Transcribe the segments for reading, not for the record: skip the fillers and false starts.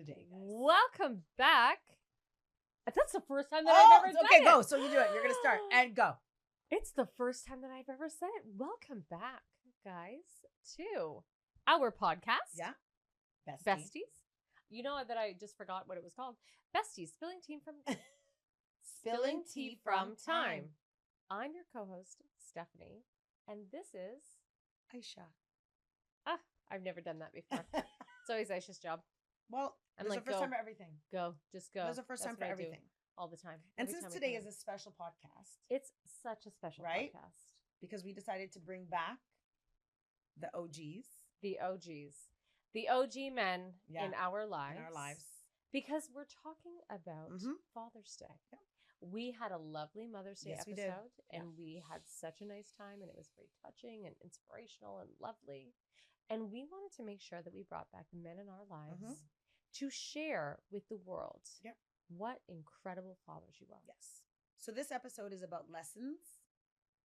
day, guys. Welcome back. That's the first time that I've ever done it. Okay, go. So you do it. You're going to start and go. It's the first time that I've ever said it. Welcome back, guys, to our podcast. Yeah. Bes-TEAS. You know that I just forgot what it was called. Bes-TEAS, Spilling Tea from Spilling Tea from Time. I'm your co-host, Stephanie, and this is Aisha. I've never done that before. It's always Aisha's job. Well, I'm there's like, a first go. time for everything. Just go. There's a first time for everything. All the time. And Every since time we today come is in. a special podcast, It's such a special Right? podcast. because we decided to bring back the OGs The OGs. The OG men Yeah. in our lives. in our lives. Because we're talking about Mhm. Father's Day. Yeah. We had a lovely Mother's Day Yes, we did. episode, and we had such a nice time, and it was very touching and inspirational and lovely. And we wanted to make sure that we brought back men in our lives to share with the world Yep. what incredible fathers you are. Yes. So this episode is about lessons,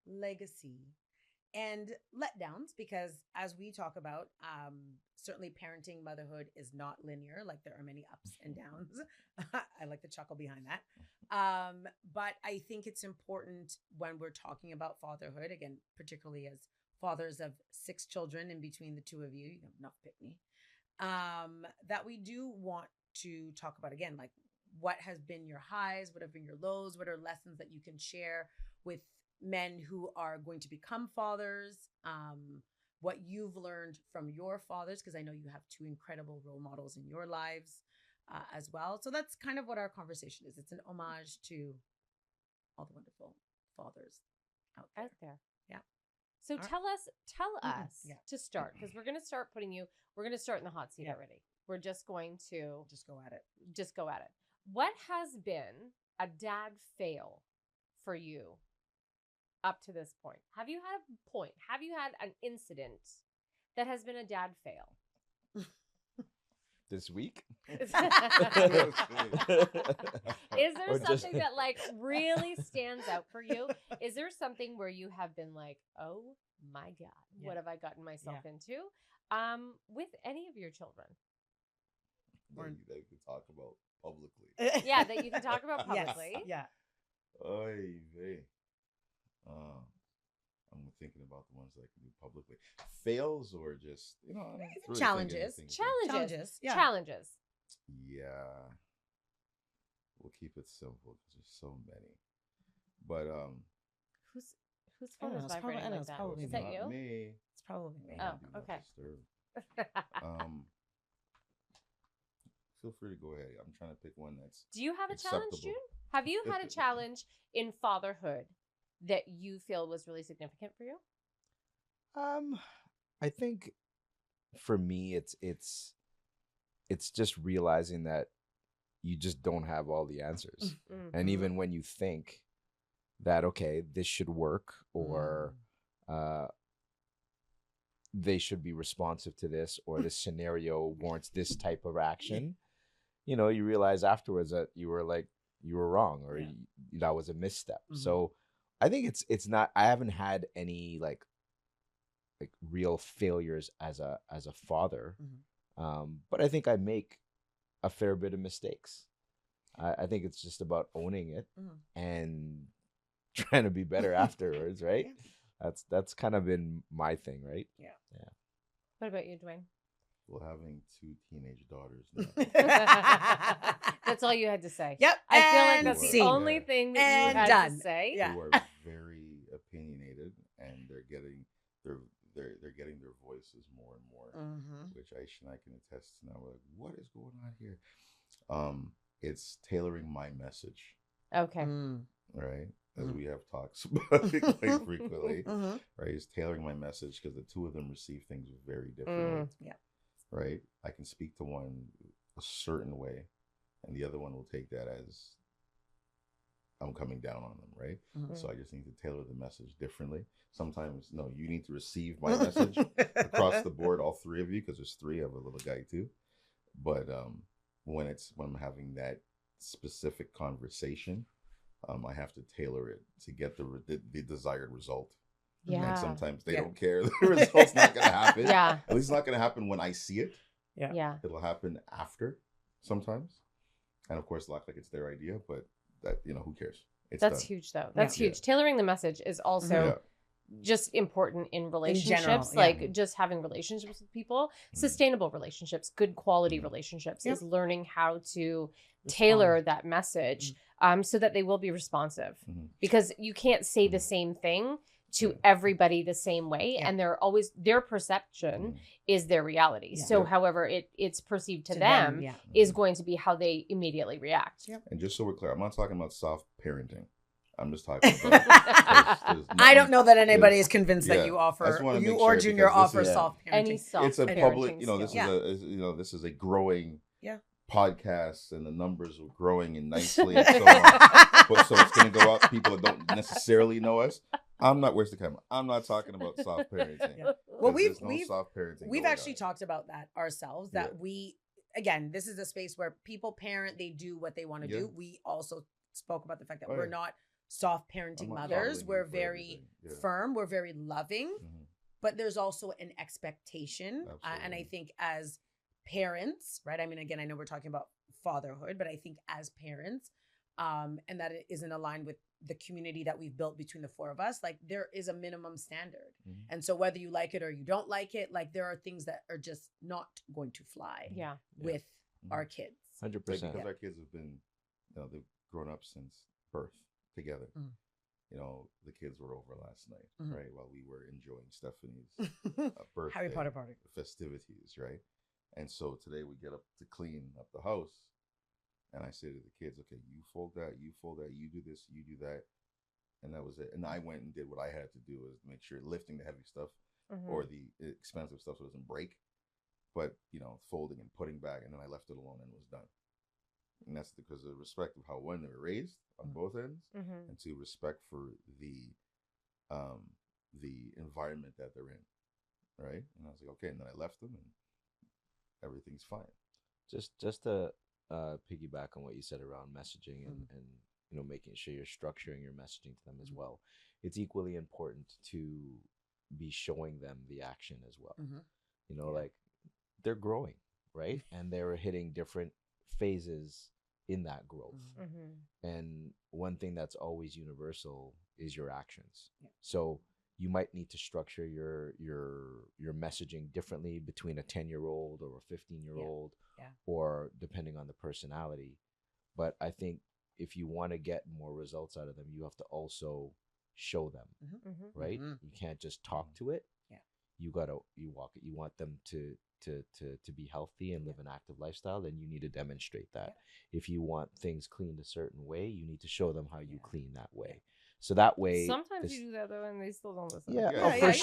legacy, and letdowns, because as we talk about, certainly parenting, motherhood is not linear. Like there are many ups and downs. I like the chuckle behind that. But I think it's important when we're talking about fatherhood, again, particularly as fathers of 6 children in between the two of you, have enough pick me, that we do want to talk about, again, like what has been your highs, what have been your lows, what are lessons that you can share with men who are going to become fathers, what you've learned from your fathers, because I know you have 2 incredible role models in your lives as well. So that's kind of what our conversation is. It's an homage to all the wonderful fathers out there. Yeah. So All right. tell us Yeah. to start, because we're going to start we're going to start in the hot seat Yeah. already. We're just going to Just go at it. go at it. What has been a dad fail for you up to this point? Have you had a point? Have you had an incident that has been a dad fail? This week? Is Or there just- something that like really stands out for you? Is there something where you have been like, oh my God, Yeah. what have I gotten myself into? With any of your children? that you can talk about publicly. Yeah, that you can talk about Yes. publicly. Yeah. Oy vey. I'm thinking about the ones that I can do publicly. Fails or just, I'm really Challenges. thinking of things. Challenges. Yeah. Challenges. Yeah. We'll keep it simple because there's so many. But Whose I don't phone know, is it's probably- vibrating I know, like it's that? probably Is that not you? me. It's probably me. Oh, Do not okay. disturb. Feel free to go ahead. I'm trying to pick one that's Do you have a challenge, acceptable. June? Have you had a challenge in fatherhood that you feel was really significant for you? I think for me it's just realizing that you just don't have all the answers. And even when you think that, okay, this should work, or they should be responsive to this, or this scenario warrants this type of action, you realize afterwards that you were wrong, or that was a misstep. So I think it's not, I haven't had any like real failures as a father. But I think I make a fair bit of mistakes. I think it's just about owning it and trying to be better afterwards, right? That's kind of been my thing, right? Yeah. What about you, Dwayne? Well, having 2 teenage daughters now. That's all you had to say. Yep. I feel like and that's the scene. only thing that you And had done. to say. Yeah. Who are very opinionated, and they're getting their voices more and more, which Aisha and I can attest to now. We're like, what is going on here? It's tailoring my message, Okay. right? As we have talks about it quite frequently, right? It's tailoring my message because the 2 of them receive things very differently. Yeah. Right? I can speak to one a certain way, and the other one will take that as I'm coming down on them, right? So I just need to tailor the message differently. Sometimes, no, you need to receive my message across the board, all 3 of you, because there's 3. I have a little guy too. But when I'm having that specific conversation, I have to tailor it to get the desired result. Yeah. And sometimes they don't care. The result's not going to happen. Yeah. At least it's not going to happen when I see it. Yeah. It'll happen after. sometimes, and of course, act like it's their idea, but that who cares? It's That's done. huge, though. That's Yeah. huge. Tailoring the message is also just important in relationships, general, yeah. like just having relationships with people, sustainable relationships, good quality relationships, is learning how to tailor that message so that they will be responsive, because you can't say the same thing to everybody the same way, and they're always, their perception is their reality. So however it's perceived to them is going to be how they immediately react. And just so we're clear, I'm not talking about soft parenting. I'm just talking about. I don't know that anybody is convinced that you offer, you or Junior offer soft parenting. Any soft It's a parenting public. skill. This is a growing podcast, and the numbers are growing and nicely and so on. But so it's going to go up. People that don't necessarily know us. I'm not wasting time. I'm not talking about soft parenting. Well, we've soft parenting. We've actually talked about that ourselves. That we, again, this is a space where people parent. They do what they want to do. We also spoke about the fact that we're not soft parenting mothers. We're very firm. We're very loving. But there's also an expectation. And I think as parents, right? I mean, again, I know we're talking about fatherhood, but I think as parents, and that it isn't aligned with the community that we've built between the four of us, like there is a minimum standard. And so whether you like it or you don't like it, like there are things that are just not going to fly with our kids. 100%. Because our kids have been, they've grown up since birth together. The kids were over last night, right? While we were enjoying Stephanie's birthday, Harry Potter party, festivities, right? And so today we get up to clean up the house, and I say to the kids, "Okay, you fold that, you do this, you do that," and that was it. And I went and did what I had to do, is make sure lifting the heavy stuff or the expensive stuff so it doesn't break, but folding and putting back, and then I left it alone and was done. And that's because of respect of how when they were raised on both ends, and to respect for the environment that they're in, right? And I was like, okay, and then I left them, and everything's fine. Just to piggyback on what you said around messaging and making sure you're structuring your messaging to them as well. It's equally important to be showing them the action as well. Like they're growing, right? And they're hitting different phases in that growth. And one thing that's always universal is your actions. So you might need to structure your messaging differently between a 10-year-old or a 15-year-old or depending on the personality. But I think if you want to get more results out of them, you have to also show them, right? You can't just talk to it. You walk it. You want them to be healthy and live an active lifestyle, then you need to demonstrate that. If you want things cleaned a certain way, you need to show them how you clean that way. So that way, sometimes you do that though, and they still don't listen. For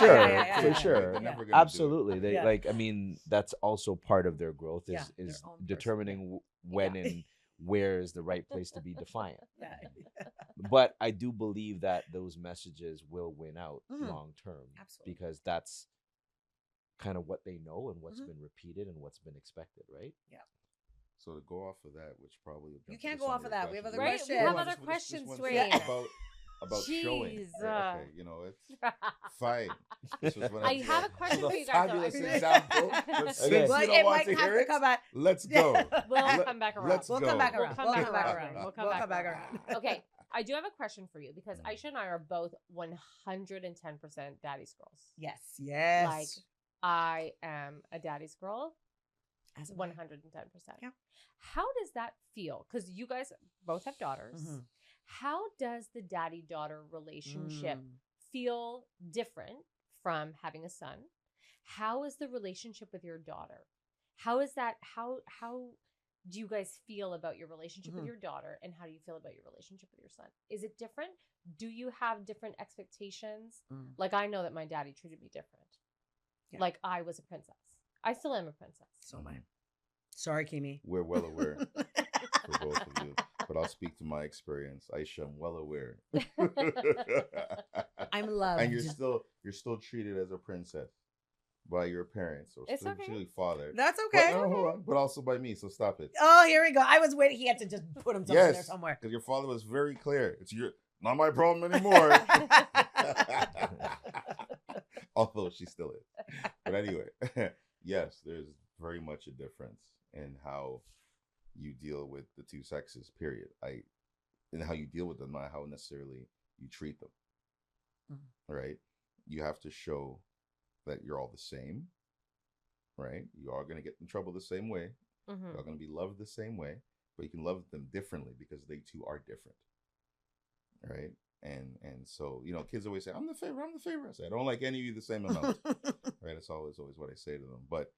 sure. Absolutely. They I mean, that's also part of their growth is determining when and where is the right place to be defiant. But I do believe that those messages will win out long term, because that's kind of what they know and what's been repeated and what's been expected, right? So to go off of that, which probably you can't go off of that. We have other questions. We have other questions, Dwayne. About showing. Right? Okay, it's fine. I have a question for you guys. Fabulous example. But since you don't want to hear it, let's go. We'll come back around. We'll come back around. Okay, I do have a question for you, because Aisha and I are both 110% daddy's girls. Yes. Like, I am a daddy's girl. As 110%. Yeah. How does that feel? Because you guys both have daughters. How does the daddy-daughter relationship feel different from having a son? How is the relationship with your daughter? How is that? How do you guys feel about your relationship with your daughter, and how do you feel about your relationship with your son? Is it different? Do you have different expectations? Like, I know that my daddy treated me different. Like I was a princess. I still am a princess. So am I. Sorry, Kimi. We're well aware for both of you. But I'll speak to my experience. Aisha, I'm well aware. I'm loved. And you're still treated as a princess by your parents, or specifically father. That's okay. But, hold on, but also by me, so stop it. Oh, here we go. I was waiting. He had to just put himself in there somewhere. Because your father was very clear. It's not my problem anymore. Although she still is. But anyway, yes, there's very much a difference in how you deal with the two sexes, period. And how you deal with them, not how necessarily you treat them. Right? You have to show that you're all the same. Right? You are going to get in trouble the same way. You're all going to be loved the same way, but you can love them differently because they too are different. Right? And so, kids always say, I'm the favorite. I say, I don't like any of you the same amount. Right? It's always what I say to them. But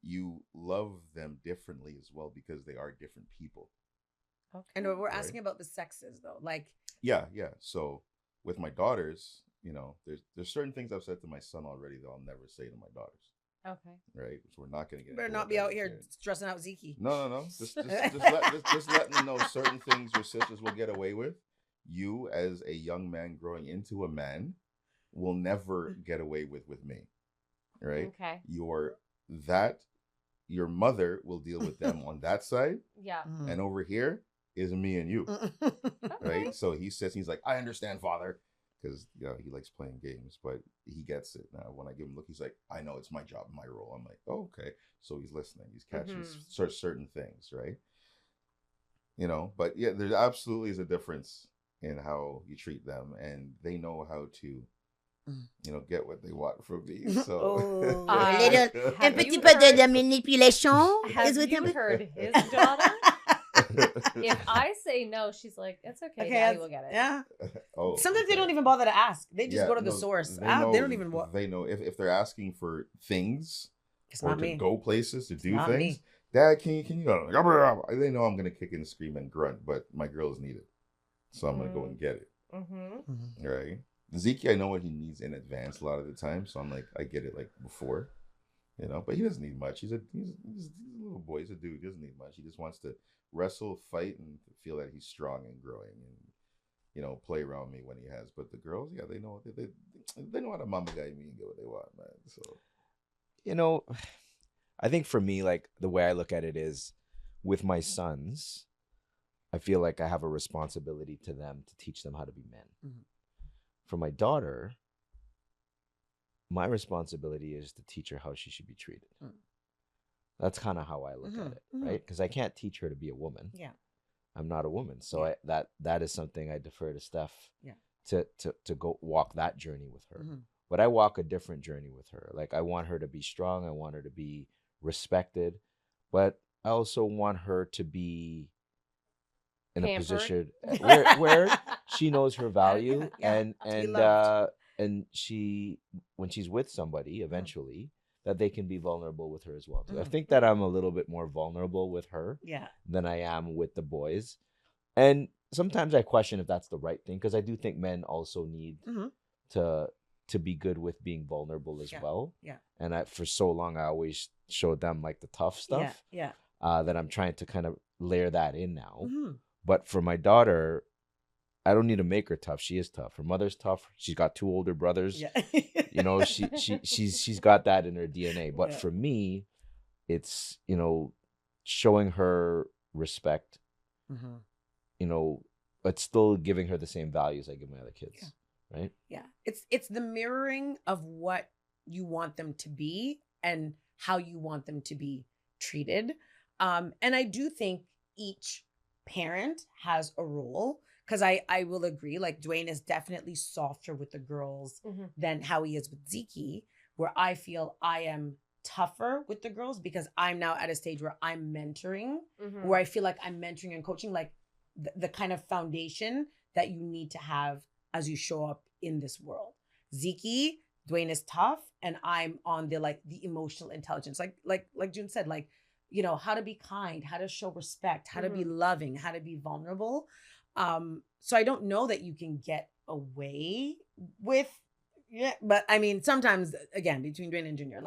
you love them differently as well because they are different people. Okay. And we're asking about the sexes though. Like Yeah. So with my daughters, there's certain things I've said to my son already that I'll never say to my daughters. Okay. Right? So we're not gonna get better not be out here stressing out Zeke. No. Just let them know certain things your sisters will get away with. You as a young man growing into a man will never get away with me. Right? Okay. Your mother will deal with them on that side. Yeah. And over here is me and you. Right? So he's like, I understand, Father. Because he likes playing games, but he gets it. Now, when I give him a look, he's like, I know it's my job, my role. I'm like, oh, okay. So he's listening. He's catching certain things, right? But yeah, there absolutely is a difference in how you treat them. And they know how to, get what they want from me. So un petit peu de manipulation. Have you heard his daughter? If I say no, she's like, it's okay. Daddy will get it. Yeah. Sometimes they don't even bother to ask. They just go to the source. They don't even. They know if they're asking for things or to go places to do things. Me. Dad, can you go? They know I'm gonna kick and scream and grunt, but my girls need it, so I'm gonna go and get it. Right. Zeke, I know what he needs in advance a lot of the time, so I'm like, I get it like before, But he doesn't need much. He's a little boy. He's a dude. He doesn't need much. He just wants to wrestle, fight, and feel that he's strong and growing, and play around me when he has. But the girls, yeah, they know they know how to mama guy me and get what they want, man. So I think for me, like the way I look at it is, with my sons, I feel like I have a responsibility to them to teach them how to be men. For my daughter, my responsibility is to teach her how she should be treated. That's kind of how I look at it, right? Because I can't teach her to be a woman. Yeah, I'm not a woman, so that is something I defer to Steph. Yeah, to go walk that journey with her. But I walk a different journey with her. Like I want her to be strong. I want her to be respected, but I also want her to be in a position where she knows her value and she, when she's with somebody eventually, that they can be vulnerable with her as well too. I think that I'm a little bit more vulnerable with her than I am with the boys. And sometimes I question if that's the right thing, because I do think men also need to be good with being vulnerable as well. Yeah. And for so long, I always showed them like the tough stuff. Yeah. That I'm trying to kind of layer that in now. But for my daughter, I don't need to make her tough. She is tough. Her mother's tough. She's got 2 older brothers. Yeah. She's got that in her DNA. But for me, it's, showing her respect, but still giving her the same values I give my other kids. Yeah. Right? Yeah. It's the mirroring of what you want them to be and how you want them to be treated. And I do think each parent has a role, because I will agree, like Dwayne is definitely softer with the girls than how he is with Zeke, where I feel I am tougher with the girls because I'm now at a stage where I'm mentoring, where I feel like I'm mentoring and coaching, like the kind of foundation that you need to have as you show up in this world. Zeke, Dwayne is tough, and I'm on the emotional intelligence, like June said, how to be kind, how to show respect, how to be loving, how to be vulnerable. So I don't know that you can get away with, but I mean, sometimes again, between Dwayne and Junior,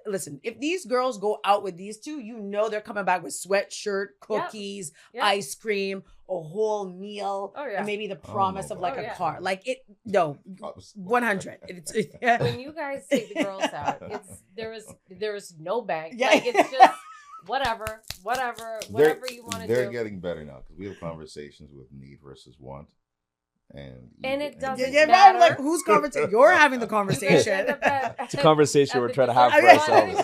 listen, if these girls go out with these two, they're coming back with sweatshirt, cookies, ice cream, a whole meal, and maybe the promise of a car. 100. When you guys take the girls out, there is no bank. It's just whatever you want to do. They're getting better now because we have conversations with need versus want. And it doesn't matter. Like, whose conversation? You're having the conversation. It's a conversation we're trying to have for ourselves.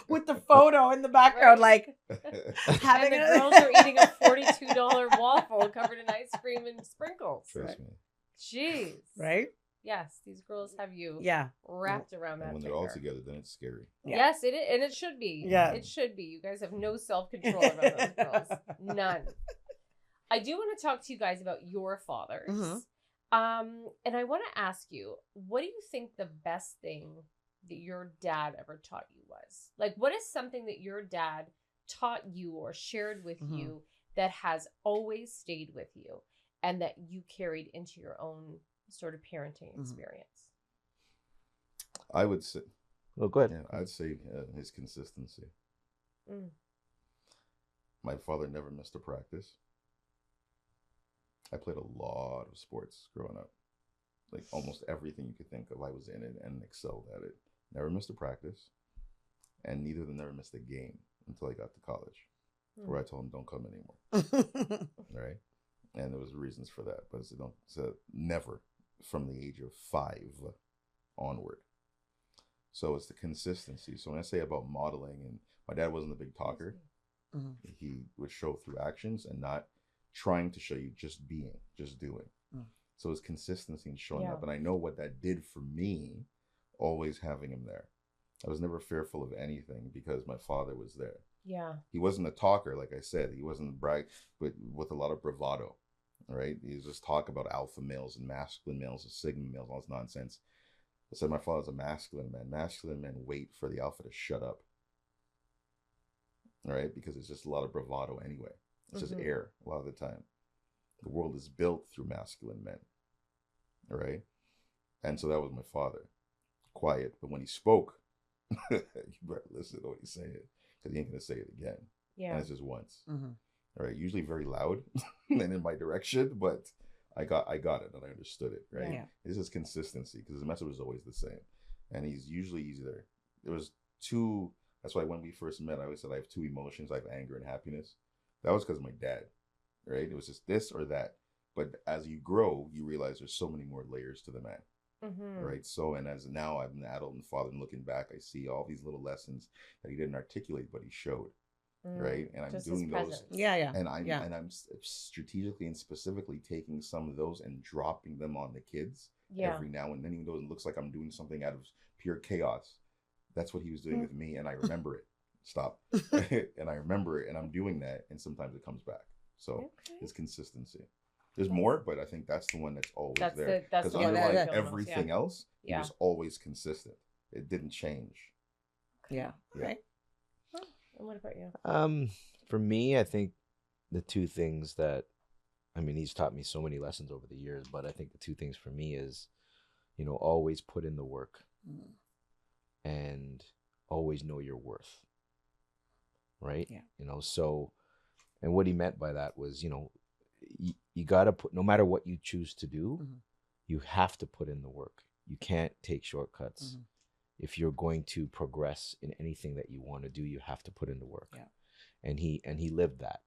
with the photo in the background, Right. like And having the a- girls are eating a $42 waffle covered in ice cream and sprinkles. Trust me. Jeez. right? Yes, these girls have you Yeah. wrapped around that And when they're all finger. together, then it's scary. Yeah. Yes, it is, and it should be. Yeah. It should be. You guys have no self-control around those girls. None. I do want to talk to you guys about your fathers. Mhm. And I want to ask you, what do you think the best thing that your dad ever taught you was? Like, what is something that your dad taught you or shared with Mhm. you that has always stayed with you and that you carried into your own sort of parenting Mhm. experience? I would say, Well, go ahead. yeah, I'd say his consistency. Mm. My father never missed a practice. I played a lot of sports growing up. Like almost everything you could think of, I was in it and excelled at it. Never missed a practice. And neither of them never missed a game until I got to college, where I told them, don't come anymore. Right? And there was reasons for that. But so never from the age of 5 onward. So it's the consistency. So when I say about modeling, and my dad wasn't a big talker, Mhm. he would show through actions and not trying to show you, just being, just doing. Mm. So it's consistency and showing Yeah. up. And I know what that did for me, always having him there. I was never fearful of anything because my father was there. Yeah. He wasn't a talker, like I said. He wasn't brag, but with a lot of bravado, right? He was just talk about alpha males and masculine males and sigma males, all this nonsense. I said my father's a masculine man. Masculine men wait for the alpha to shut up, all right? Because it's just a lot of bravado anyway. It's just Mhm. air a lot of the time. The world is built through masculine men, all right? And so that was my father. Quiet, but when he spoke, you better listen to what he's saying, because he ain't going to say it again. And Yeah. it's just once. Mhm. All right, usually very loud and in my direction, but I got it and I understood it, right? Yeah. This is consistency because the message was always the same. And he's usually either, there was two, that's why when we first met, I always said I have 2 emotions, I have anger and happiness. That was because of my dad, right? It was just this or that. But as you grow, you realize there's so many more layers to the man. Mm-hmm. Right. So, and as now I'm an adult and father and looking back, I see all these little lessons that he didn't articulate, but he showed. Right. And I'm Just doing his those. presence. Yeah, yeah. And I'm Yeah. and I'm strategically and specifically taking some of those and dropping them on the kids Yeah. every now and then, even though it looks like I'm doing something out of pure chaos. That's what he was doing with me, and I remember it. Stop. And I remember it, and I'm doing that, and sometimes it comes back. So Okay. it's consistency. There's more, but I think that's the one that's always That's there. the- that's Because the one that I underlying feel the most, everything yeah. else, he Yeah. was always consistent. It didn't change. Yeah. Yeah. Right. And what about you? For me, I think the 2 things that, I mean, he's taught me so many lessons over the years, but I think the 2 things for me is, always put in the work Mhm. and always know your worth. Right? Yeah. So, and what he meant by that was, you got to put, no matter what you choose to do, Mhm. you have to put in the work. You can't take shortcuts. Mhm. If you're going to progress in anything that you want to do, you have to put in the work. Yeah. And he lived that.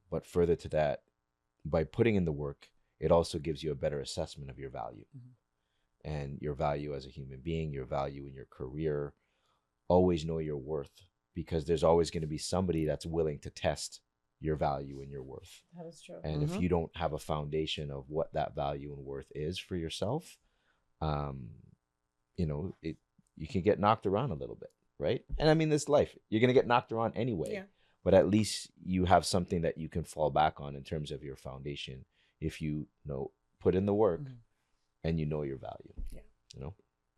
But further to that, by putting in the work, it also gives you a better assessment of your value. Mhm. And your value as a human being, your value in your career. Always know your worth, because there's always going to be somebody that's willing to test your value and your worth. That is true. And if Mhm. you don't have a foundation of what that value and worth is for yourself, you can get knocked around a little bit, right? And I mean, this life, you're going to get knocked around anyway. Yeah. But at least you have something that you can fall back on in terms of your foundation if you put in the work Mhm. and you know your value. Yeah.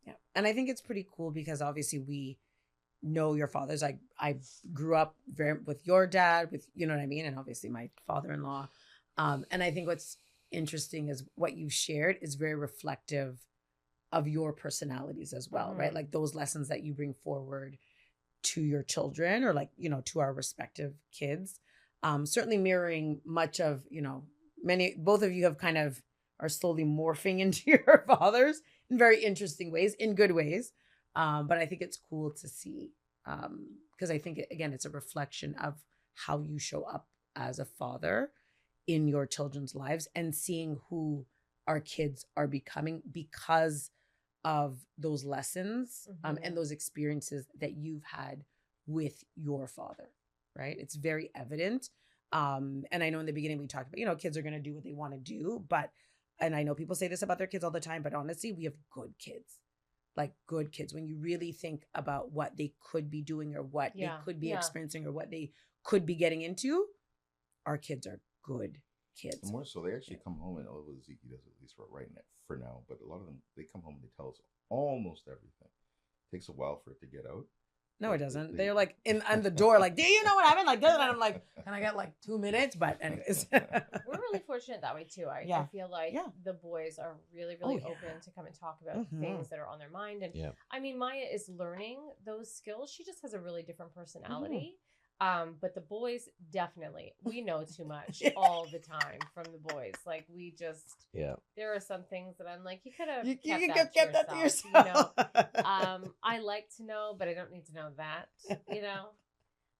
Yeah. And I think it's pretty cool because obviously we know your fathers. I grew up with your dad, with, you know what I mean? And obviously my father-in-law. And I think what's interesting is what you've shared is very reflective of your personalities as well, right? Mhm. Like those lessons that you bring forward to your children, or like, to our respective kids. Certainly mirroring much of, both of you have kind of are slowly morphing into your fathers in very interesting ways, in good ways. But I think it's cool to see, because I think, again, it's a reflection of how you show up as a father in your children's lives and seeing who our kids are becoming because of those lessons Mhm. and those experiences that you've had with your father, right? It's very evident. And I know in the beginning we talked about, kids are going to do what they want to do, and I know people say this about their kids all the time, but honestly, we have good kids, like good kids. When you really think about what they could be doing or what they could be experiencing or what they could be getting into, our kids are good kids. And more so, they actually come home, and although Zeke does at least for now, but a lot of them, they come home and they tell us almost everything. It takes a while for it to get out. No, it doesn't. They're like on the door, like, do you know what happened? Like this, and I'm like, and I got like 2 minutes, but anyways. We're really fortunate that way too. I feel like the boys are really, really open to come and talk about things that are on their mind. And I mean, Maya is learning those skills. She just has a really different personality. But the boys, definitely, we know too much all the time from the boys. Like we just, there are some things that I'm like, you could have kept that to yourself. I like to know, but I don't need to know that,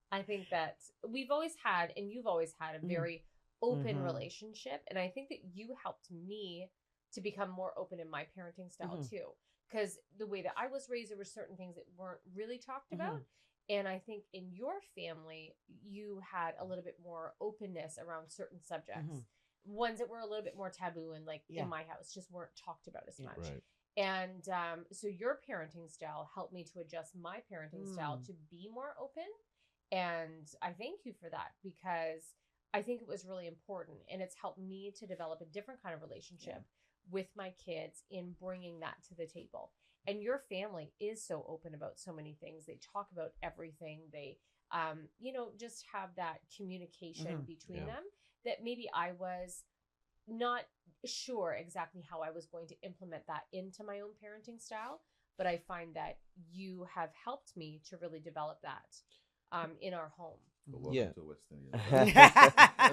I think that we've always had, and you've always had a very open relationship. And I think that you helped me to become more open in my parenting style too. Because the way that I was raised, there were certain things that weren't really talked about. And I think in your family, you had a little bit more openness around certain subjects, ones that were a little bit more taboo and like in my house just weren't talked about as much. Right. And so your parenting style helped me to adjust my parenting style to be more open. And I thank you for that, because I think it was really important, and it's helped me to develop a different kind of relationship with my kids in bringing that to the table. And your family is so open about so many things. They talk about everything. They, just have that communication between them that maybe I was not sure exactly how I was going to implement that into my own parenting style. But I find that you have helped me to really develop that in our home. But welcome to West Indian.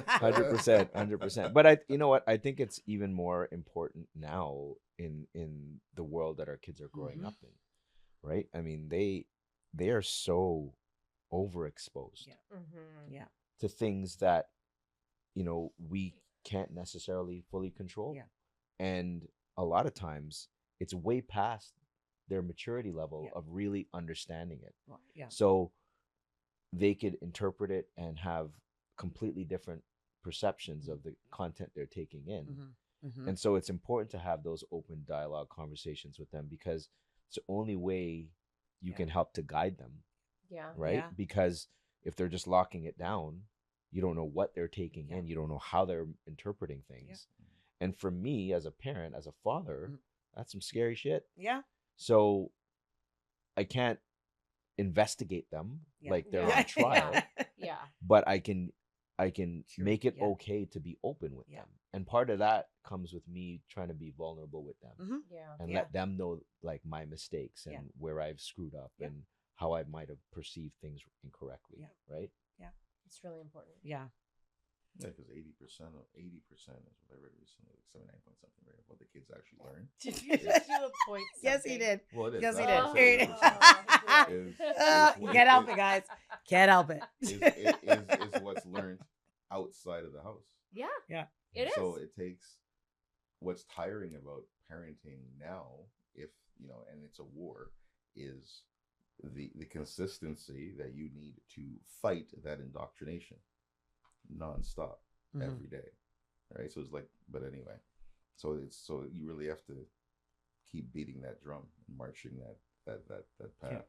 100%. But you know what? I think it's even more important now in the world that our kids are growing up in, right? I mean, they are so overexposed to things that we can't necessarily fully control, and a lot of times it's way past their maturity level of really understanding it. So they could interpret it and have completely different perceptions of the content they're taking in. And so it's important to have those open dialogue conversations with them, because it's the only way you can help to guide them. Right? Because if they're just locking it down, you don't know what they're taking in. You don't know how they're interpreting things. And for me, as a parent, as a father, that's some scary shit. So I can't investigate them like they're on trial. But I can make it okay to be open with them. And part of that comes with me trying to be vulnerable with them and let them know like my mistakes and where I've screwed up and how I might have perceived things incorrectly. Right? It's really important. Yeah, because 80% is what I read recently, like 79 point something, right? What the kids actually learn. Did you just do a point? Yes, he did. Well, it is. Yes, he did. Can't help it, guys. Can't help it. Is what's learned outside of the house. Yeah. It is. So it takes what's tiring about parenting now, and it's a war, is the consistency that you need to fight that indoctrination nonstop every day. Right? So it's like, but anyway, so you really have to keep beating that drum and marching that path.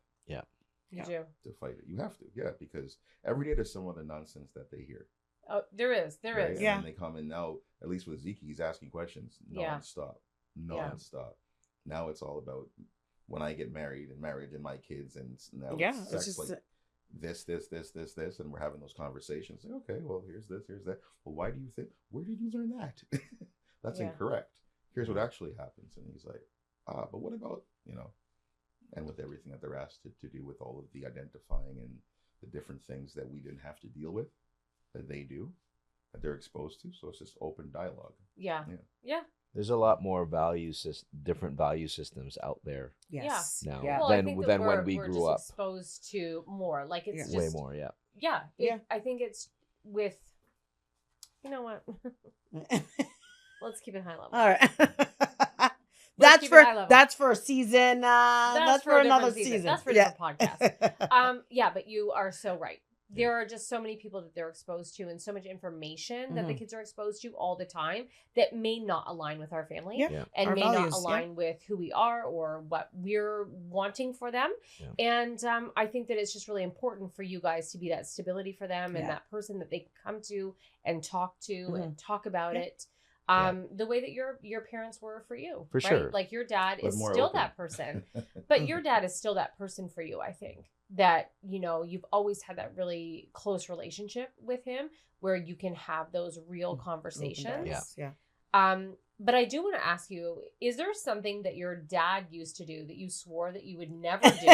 You do. To fight it. You have to, because every day there's some other nonsense that they hear. Oh, there is. And they come in now, at least with Zeke, he's asking questions nonstop. Now it's all about when I get married and marriage and my kids, and now it's sex, just like this, and we're having those conversations. Like, okay, well, here's this, here's that. Well, why do you think? Where did you learn that? That's incorrect. Here's what actually happens, and he's like, but what about and with everything that they're asked to do with all of the identifying and the different things that we didn't have to deal with, that they do, that they're exposed to. So it's just open dialogue. Yeah. There's a lot more different value systems out there now than when we grew up. Exposed to more, like it's just way more. I think it's with, you know what? Let's keep it high level. All right. That's keep it high for level. that's for a season. That's for a different another season. That's for a different podcast. Yeah, but you are so right. There are just so many people that they're exposed to and so much information that the kids are exposed to all the time that may not align with our family and our may values, not align with who we are or what we're wanting for them. Yeah. And I think that it's just really important for you guys to be that stability for them and that person that they can come to and talk to and talk about it. The way that your parents were for you. For right? sure. Like your dad But is more still open. that person. But your dad is still that person for you, I think. That, you know, you've always had that really close relationship with him where you can have those real conversations. Yeah. But I do want to ask you, is there something that your dad used to do that you swore that you would never do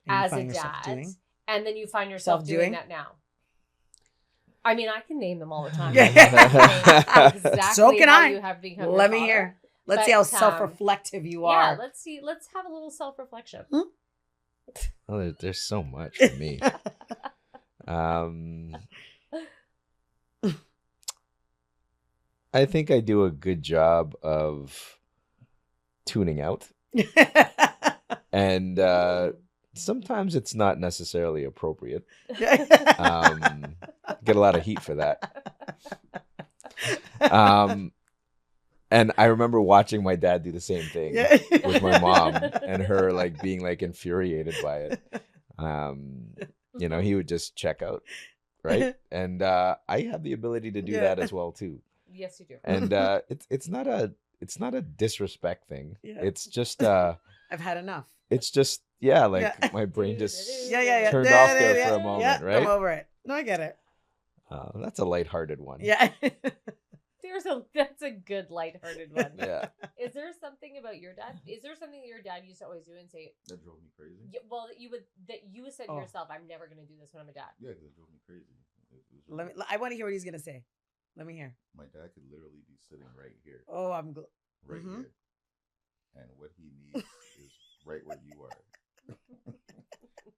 as a dad? And then you find yourself doing that now? I mean, I can name them all the time. Exactly So can how I. you have become Let your me father. hear. Let's see how self-reflective you are. Yeah, let's see. Let's have a little self-reflection. Well, there's so much for me. I think I do a good job of tuning out. And sometimes it's not necessarily appropriate. Get a lot of heat for that. And I remember watching my dad do the same thing with my mom and her like being like infuriated by it. You know, he would just check out, right? And I have the ability to do that as well too. Yes, you do. And it's not a disrespect thing. Yeah. It's just I've had enough. it's just like my brain just turned Yeah, off there for a moment, right? I'm over it. No, I get it. That's a lighthearted one. Yeah. That's a good lighthearted one. Yeah. Is there something about your dad? Is there something that your dad used to always do and say That drove me crazy. well that you said to yourself, I'm never gonna do this when I'm a dad? Yeah, because it drove me crazy. I want to hear what he's gonna say. Let me hear. My dad could literally be sitting right here. Oh, I'm right here. And what he needs is right where you are.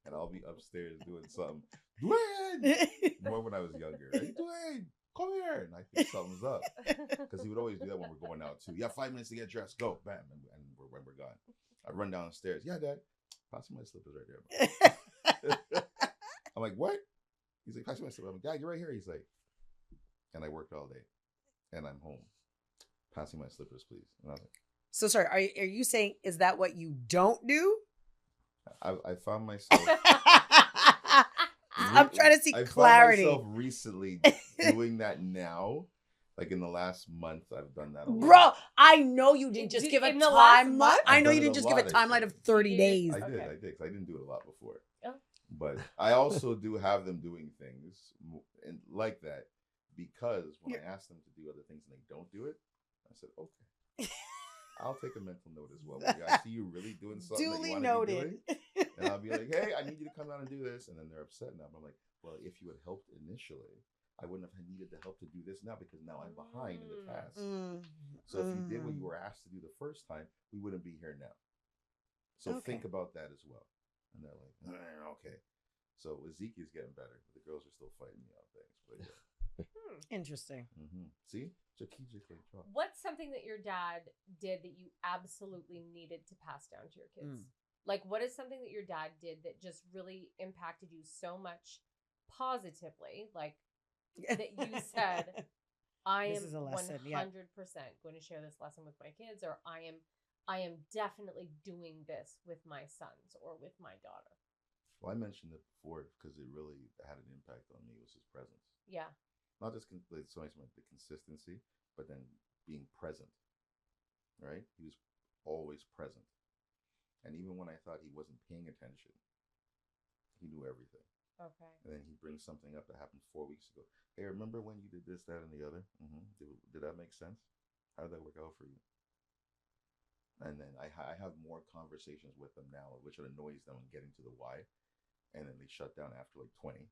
And I'll be upstairs doing something. Dwayne! More when I was younger. Right? Dwayne, come here. And I think something's up. Because he would always do that when we're going out too. Yeah, 5 minutes to get dressed. Go. Bam. And we're gone. I run down the stairs. Yeah, Dad. Pass me my slippers right there. I'm like, what? He's like, pass me my slippers. I'm like, Dad, you're right here. He's like, and I worked all day. And I'm home. Passing my slippers, please. And I was like, so sorry. Are you saying, is that what you don't do? I found myself. I'm trying to see I clarity. found myself recently doing that now. Like in the last month, I've done that a lot. Bro, I know you didn't just give a in the last timeline. month? I know I've you done didn't it just a give a lot, timeline actually. of 30 days. I did. Okay. Because I didn't do it a lot before. Oh. But I also do have them doing things and like that because when I ask them to do other things and they don't do it, I said, okay. I'll take a mental note as well. I see you really doing something Duly that you want to be doing. And I'll be like, hey, I need you to come down and do this. And then they're upset now. I'm like, well, if you had helped initially, I wouldn't have needed the help to do this now because now I'm behind in the task. So if you did what you were asked to do the first time, we wouldn't be here now. So think about that as well. And they're like, okay. So Ezekiel's getting better, but the girls are still fighting me on things. But yeah. Interesting. See? Strategically. What's something that your dad did that you absolutely needed to pass down to your kids? Like, what is something that your dad did that just really impacted you so much positively? Like, that you said, I am 100% going to share this lesson with my kids, or I am definitely doing this with my sons or with my daughter. Well, I mentioned it before because it really had an impact on me was his presence. Yeah. Not just the consistency, but then being present, right? He was always present. And even when I thought he wasn't paying attention, he knew everything. Okay. And then he brings something up that happened 4 weeks ago. Hey, remember when you did this, that, and the other? Did that make sense? How did that work out for you? And then I have more conversations with them now, which annoys them and getting to the why. And then they shut down after like 20.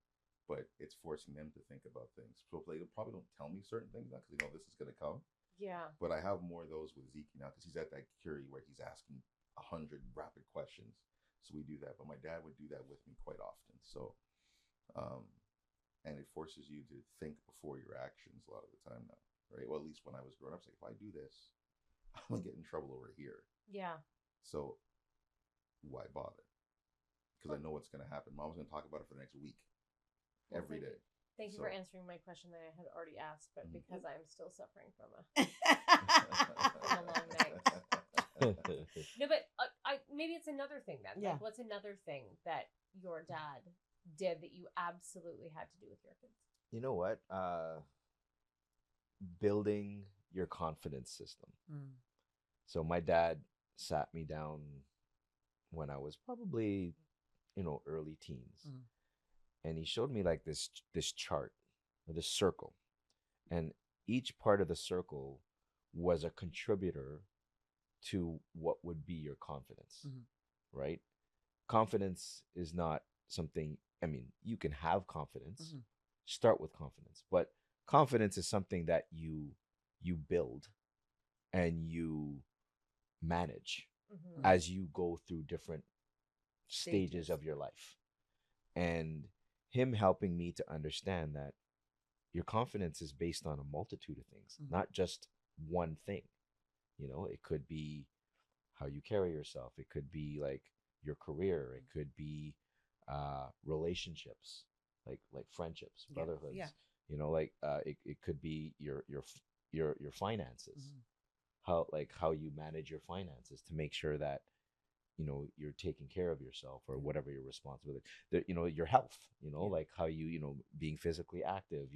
But it's forcing them to think about things. So they probably don't tell me certain things now because they know this is going to come. Yeah. But I have more of those with Zeke now because he's at that curie where he's asking 100 rapid questions. So we do that. But my dad would do that with me quite often. So, and it forces you to think before your actions a lot of the time now, right? Well, at least when I was growing up, it's like, if I do this, I'm gonna get in trouble over here. Yeah. So why bother? Because I know what's gonna happen. Mom's gonna talk about it for the next week, Well, every thank day. Thank you So- for answering my question that I had already asked, but Mhm. because I'm still suffering from a Yeah. a long night. No, but maybe it's another thing then. Yeah. Like, what's another thing that your dad did that you absolutely had to do with your kids? You know what? Building your confidence system. Mm. So my dad sat me down when I was probably, early teens, Mm. and he showed me like this chart, or this circle, and each part of the circle was a contributor to what would be your confidence, Mhm. right? Confidence is not something. I mean, you can have confidence, Mhm. start with confidence, but confidence is something that you build and you manage Mm-hmm. as you go through different stages Stages. of your life. And him helping me to understand that your confidence is based on a multitude of things, Mhm. not just one thing. It could be how you carry yourself, it could be like your career, it could be relationships, like friendships, Yeah, brotherhoods. yeah. It could be your finances, Mhm. how you manage your finances to make sure that you're taking care of yourself or whatever your responsibility. Your health, like how being physically active.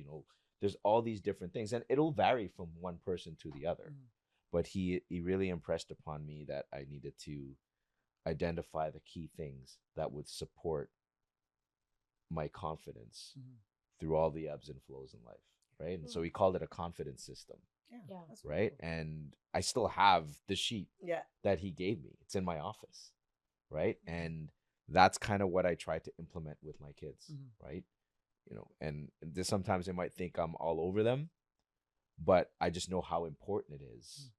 There's all these different things, and it'll vary from one person to the other. Mhm. But he really impressed upon me that I needed to identify the key things that would support my confidence Mhm. through all the ebbs and flows in life, right? And so Mm. he called it a confidence system, Yeah. That's right? cool. And I still have the sheet Yeah. that he gave me. It's in my office, right? And that's kind of what I try to implement with my kids, Mhm. right? And this, sometimes they might think I'm all over them, but I just know how important it is,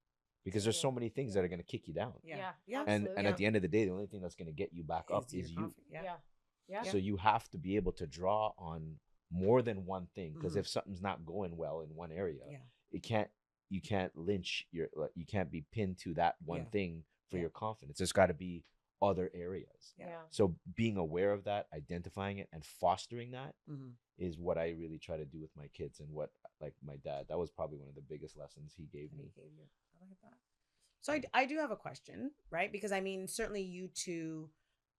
because there's so many things that are going to kick you down. Yeah. Yeah. And Absolutely. at the end of the day, the only thing that's going to get you back up your is you. confidence. Yeah. Yeah. Yeah. So you have to be able to draw on more than one thing, because Mhm. if something's not going well in one area, Yeah. you can't you can't be pinned to that one Yeah. thing for Yeah. your confidence. There's got to be other areas. Yeah. So being aware of that, identifying it, and fostering that Mhm. is what I really try to do with my kids, and what, like, my dad, that was probably one of the biggest lessons he gave me. I like that. So I do have a question, right? Because I mean, certainly you two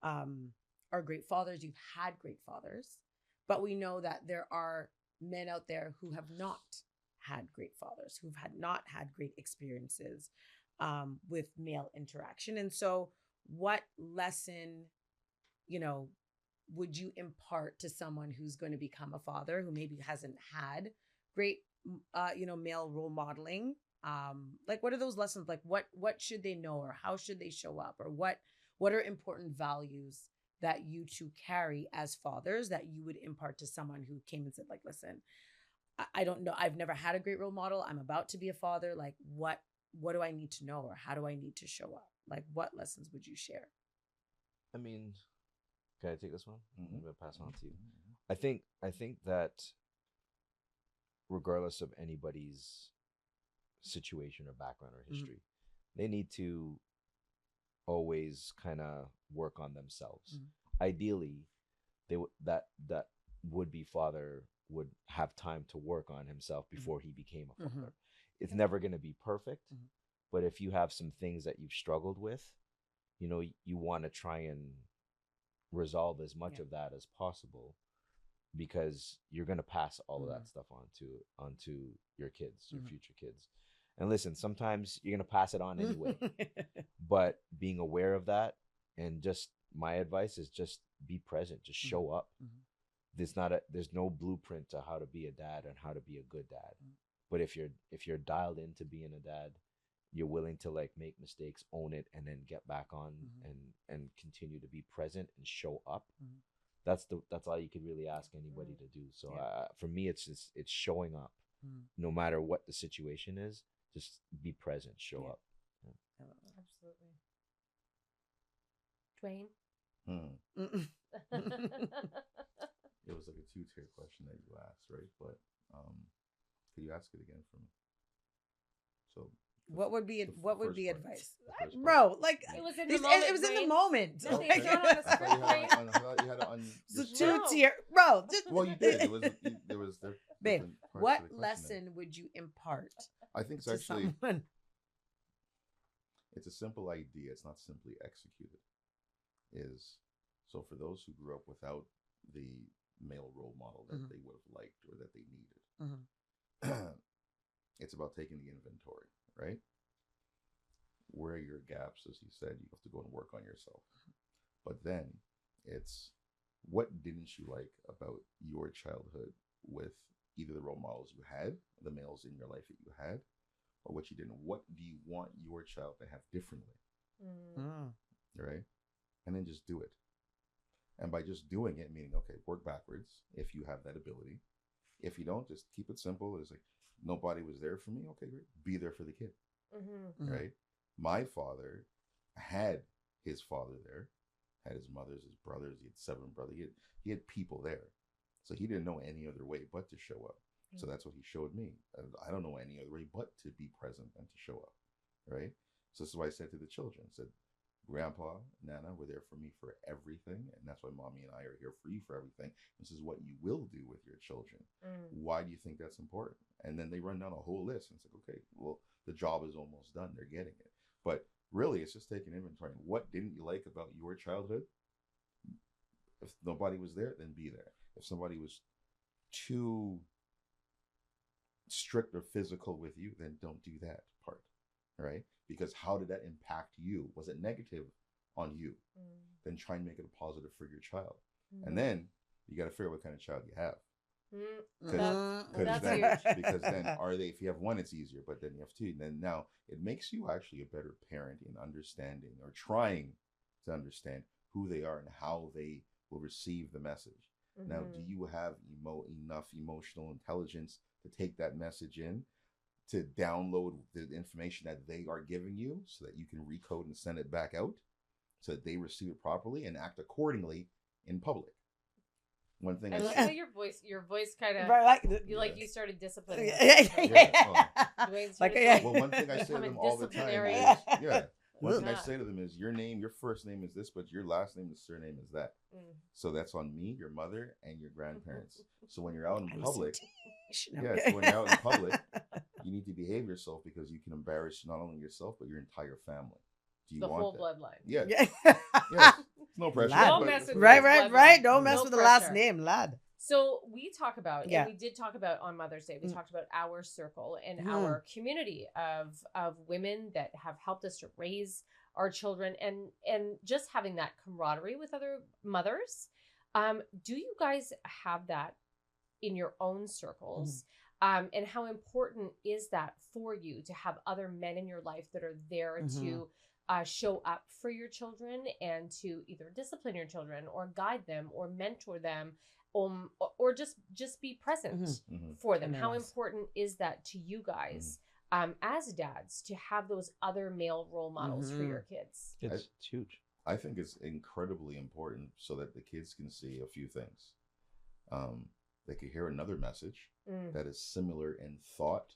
are great fathers. You've had great fathers, but we know that there are men out there who have not had great fathers, who've not had great experiences with male interaction. And so, what lesson, would you impart to someone who's going to become a father who maybe hasn't had great, male role modeling? Like, what are those lessons? Like, what should they know, or how should they show up, or what are important values that you two carry as fathers that you would impart to someone who came and said, like, listen, I don't know, I've never had a great role model, I'm about to be a father, like, what do I need to know, or how do I need to show up? Like, what lessons would you share? I mean, can I take this one? Mhm. I'm gonna pass it on to you. Mhm. I think that regardless of anybody's situation or background or history, they need to always kind of work on themselves. Ideally, that would-be father would have time to work on himself before he became a father. It's never going to be perfect, but if you have some things that you've struggled with, you want to try and resolve as much of that as possible, because you're going to pass all of that stuff onto your kids, your future kids. And listen, sometimes you're going to pass it on anyway. But being aware of that, and just my advice is just be present, just show up. There's no blueprint to how to be a dad and how to be a good dad. But if you're dialed into being a dad, you're willing to, like, make mistakes, own it, and then get back on and continue to be present and show up. That's all you could really ask anybody to do. So for me, it's showing up, no matter what the situation is. Just be present, show up. Absolutely. Dwayne? It was like a two-tier question that you asked, right? But could you ask it again for me? So What would be The what would first be part. advice, The first part. bro? Like It was in these- the moment. it was in the brain. moment. No, Okay. it's not on the I thought script, you brain. had I thought you had to It's a No. two-tier, bro. Just, Well, you did. There was babe. different parts to What the question there. lesson would you impart I think it's to actually someone? it's a simple idea. It's not simply executed. So for those who grew up without the male role model that Mhm. they would have liked or that they needed, Mhm. it's about taking the inventory, right? Where are your gaps? As you said, you have to go and work on yourself. But then it's what didn't you like about your childhood with either the role models you had, the males in your life that you had, or what you didn't. What do you want your child to have differently? Mm. Right? And then just do it. And by just doing it, meaning, okay, work backwards if you have that ability. If you don't, just keep it simple. It's like, nobody was there for me. Okay, great. Be there for the kid. Mm-hmm. Mhm. Right? My father had his father there, had his mothers, his brothers. He had 7 brothers. He had people there. So he didn't know any other way but to show up. So that's what he showed me. I don't know any other way but to be present and to show up. Right? So this is what I said to the children. I said, Grandpa, Nana were there for me for everything. And that's why Mommy and I are here for you for everything. This is what you will do with your children. Why do you think that's important? And then they run down a whole list. And it's like, okay, well, the job is almost done. They're getting it. But really, it's just taking inventory. What didn't you like about your childhood? If nobody was there, then be there. If somebody was too strict or physical with you, then don't do that part, right? Because how did that impact you? Was it negative on you? Then try and make it a positive for your child. And then you got to figure out what kind of child you have. That's then, huge. because then if you have 1, it's easier, but then you have 2. And then now it makes you actually a better parent in understanding or trying to understand who they are and how they will receive the message. Now, do you have enough emotional intelligence to take that message in, to download the information that they are giving you so that you can recode and send it back out so that they receive it properly and act accordingly in public? One thing I I love said, how your voice kind of Right, you started disciplining. Yeah. Dwayne's Like, started yeah. well, one thing I say to becoming them all the time disciplinary. is, one thing I Yeah. say to them is, your first name is this, but your last name and surname is that. So that's on me, your mother, and your grandparents. So when you're out in public, so when you're out in public, you need to behave yourself because you can embarrass not only yourself, but your entire family. Do you The want whole that? bloodline. Yeah. Yeah. Yes. No pressure. Lad. Don't but- mess with Right. bloodline. Don't mess No with the last pressure. name, lad. So we talk about, Yeah. and we did talk about on Mother's Day, we Mm. talked about our circle and Mm. our community of women that have helped us to raise our children and just having that camaraderie with other mothers. Do you guys have that in your own circles? And how important is that for you to have other men in your life that are there to show up for your children and to either discipline your children or guide them or mentor them, or just be present for them? In their How lives. important is that to you guys as dads to have those other male role models for your kids? It's huge. I think it's incredibly important so that the kids can see a few things. They could hear another message that is similar in thought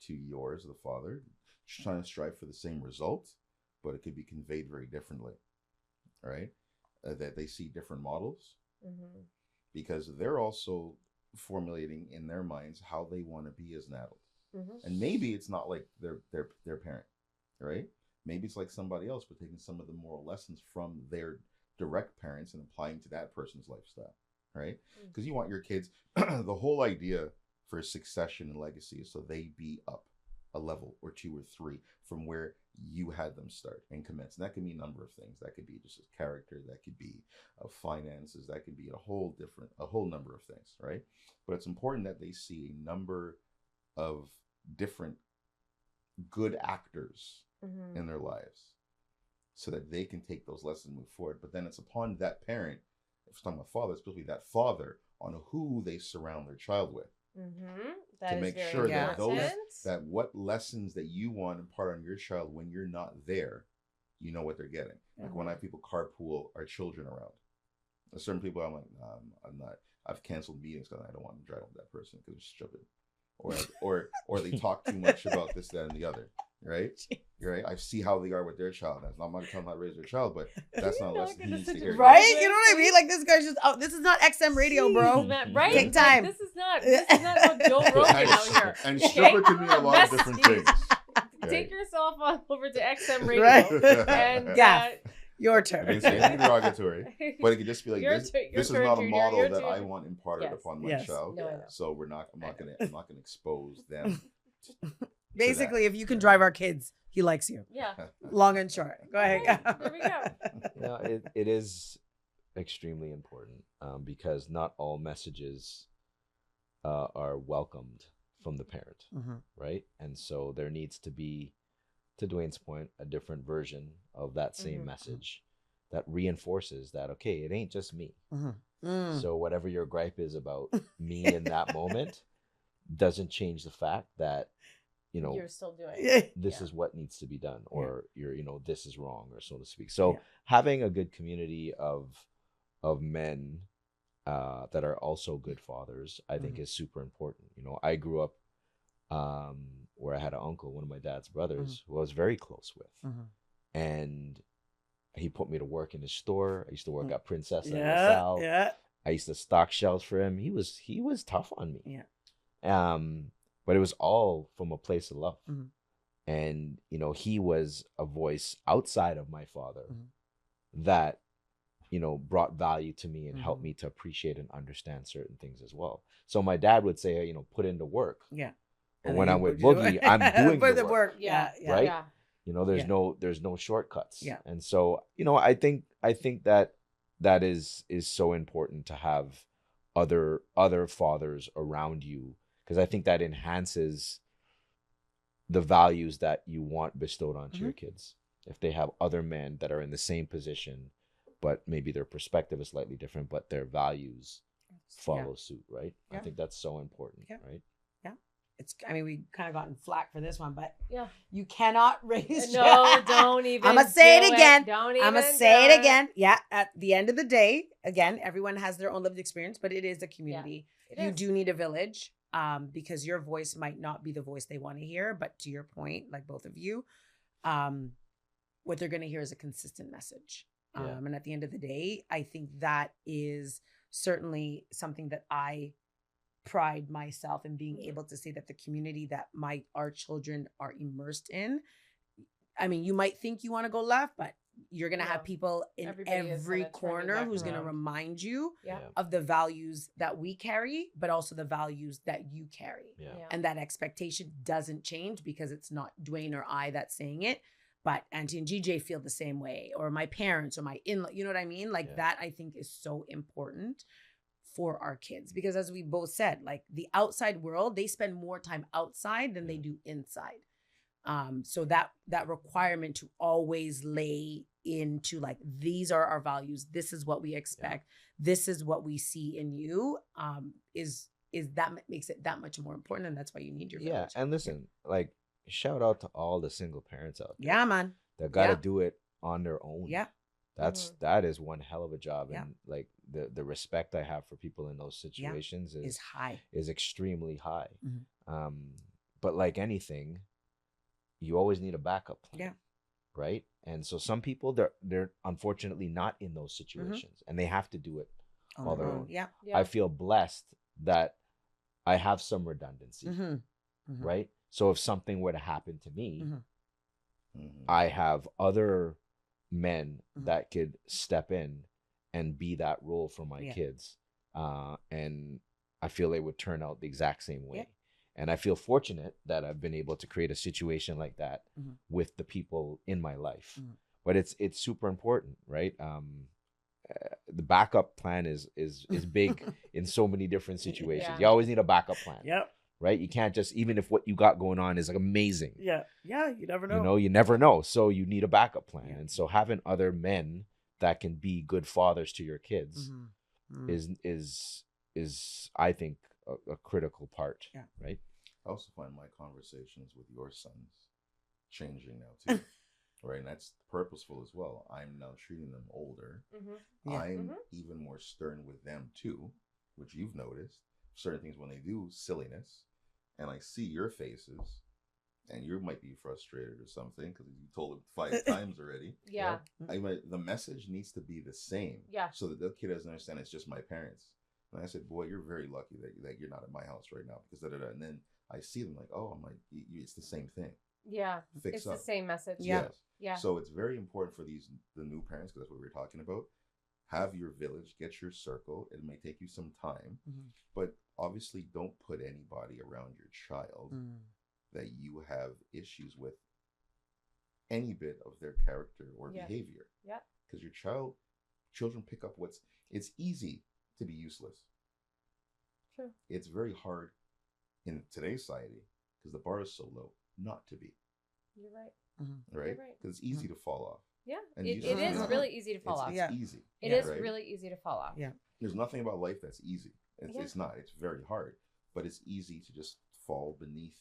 to yours, the father, trying to strive for the same result, but it could be conveyed very differently, right? That they see different models because they're also formulating in their minds how they want to be as an adult. And maybe it's not like their parent, right? Maybe it's like somebody else, but taking some of the moral lessons from their direct parents and applying to that person's lifestyle, right? Because you want your kids, the whole idea for succession and legacy is so they be up a level or 2 or 3 from where you had them start and commence. And that can be a number of things. That could be just a character, that could be finances, that could be a whole number of things, right? But it's important that they see a number of different good actors in their lives so that they can take those lessons and move forward. But then it's upon that parent, if we're talking about father, especially that father, on who they surround their child with. To make sure that that what lessons that you want to impart on your child when you're not there, you know what they're getting. Like when I have people carpool our children around, there's certain people I'm like, nah, I'm not. I've canceled meetings because I don't want to drive with that person because they're stupid, or they talk too much about this, that, and the other, right? Right. I see how they are with their child. I'm not gonna tell them how to raise their child, but that's not a lesson he needs to hear. Right? You know what I mean? Like this guy's just out. This is not XM radio, bro. Right? Take time. Like, this is not about Joe Rogan out here. And stripper can mean a lot of different things. Take yourself on over to XM radio. Right. And Yeah. Your I turn. didn't say anything derogatory, but it could just be like this is not a model that I want imparted upon my child. No, so I'm not gonna expose them. Basically, if you can drive our kids, he likes you. Yeah. Long and short. Go ahead. There we go. No, it is extremely important because not all messages are welcomed from the parent, right? And so there needs to be, to Dwayne's point, a different version of that same message that reinforces that, okay, it ain't just me. So whatever your gripe is about me in that moment doesn't change the fact that, you know, you're still doing this is what needs to be done, or you're, you know, this is wrong, or so to speak. So having a good community of men that are also good fathers, I think is super important. You know, I grew up where I had an uncle, one of my dad's brothers, who I was very close with. And he put me to work in his store. I used to work at Princess and LaSalle. I used to stock shelves for him. He was tough on me. But it was all from a place of love. And, you know, he was a voice outside of my father that, you know, brought value to me and helped me to appreciate and understand certain things as well. So my dad would say, you know, put into work. But when I'm with Boogie, I'm doing the work. Right? You know, there's no shortcuts. And so, you know, I think that is so important to have other fathers around you, because I think that enhances the values that you want bestowed onto your kids. If they have other men that are in the same position, but maybe their perspective is slightly different, but their values follow suit, right? I think that's so important, right? I mean, we kind of gotten flack for this one, but you cannot raise. Don't even. I'm gonna say it again. Don't even. I'm gonna say it again. Yeah. At the end of the day, again, everyone has their own lived experience, but it is a community. You do need a village, because your voice might not be the voice they want to hear. But to your point, like both of you, what they're gonna hear is a consistent message. And at the end of the day, I think that is certainly something that I pride myself in being able to say that the community that our children are immersed in. I mean, you might think you want to go left, but you're going to have people in every corner who's going to remind you of the values that we carry, but also the values that you carry. And that expectation doesn't change because it's not Dwayne or I that's saying it, but Auntie and GJ feel the same way, or my parents or my in-law, you know what I mean? Like that, I think is so important for our kids, because as we both said, like the outside world, they spend more time outside than they do inside. So that requirement to always lay into like, these are our values. This is what we expect. This is what we see in you. Is that makes it that much more important. And that's why you need your village. And listen, like shout out to all the single parents out there. Yeah, man. That got to do it on their own. Yeah. That is one hell of a job. And like the respect I have for people in those situations is high, is extremely high. But like anything, you always need a backup plan. Right. And so some people, they're unfortunately not in those situations and they have to do it on their own. I feel blessed that I have some redundancy. Right. So if something were to happen to me, I have other men that could step in and be that role for my kids. And I feel they would turn out the exact same way. And I feel fortunate that I've been able to create a situation like that with the people in my life. But it's super important, right? The backup plan is big in so many different situations. You always need a backup plan. Right? You can't just, even if what you got going on is like amazing. You never know. You know, you never know. So you need a backup plan. And so having other men that can be good fathers to your kids is I think a critical part. Right? I also find my conversations with your sons changing now too. Right? And that's purposeful as well. I'm now treating them older. I'm even more stern with them too, which you've noticed. Certain things when they do silliness, and I see your faces, and you might be frustrated or something because you told him 5 times already. Yeah. The message needs to be the same. Yeah. So that the kid doesn't understand it's just my parents. And I said, boy, you're very lucky that you're not at my house right now because and then I see them like, oh, I'm like, it's the same thing. Yeah. Fix It's up. the same message. Yeah. Yes. Yeah. So it's very important for the new parents, because that's what we were talking about. Have your village, get your circle. It may take you some time, but obviously don't put anybody around your child that you have issues with any bit of their character or behavior. Yeah. Because children pick up it's easy to be useless. True. It's very hard in today's society because the bar is so low not to be. You're right. Right? You're right. Because it's easy to fall off. Yeah. And It you is just- really easy to fall off. It's easy. It is right? really easy to fall off. Yeah. There's nothing about life that's easy. It's not. It's very hard. But it's easy to just fall beneath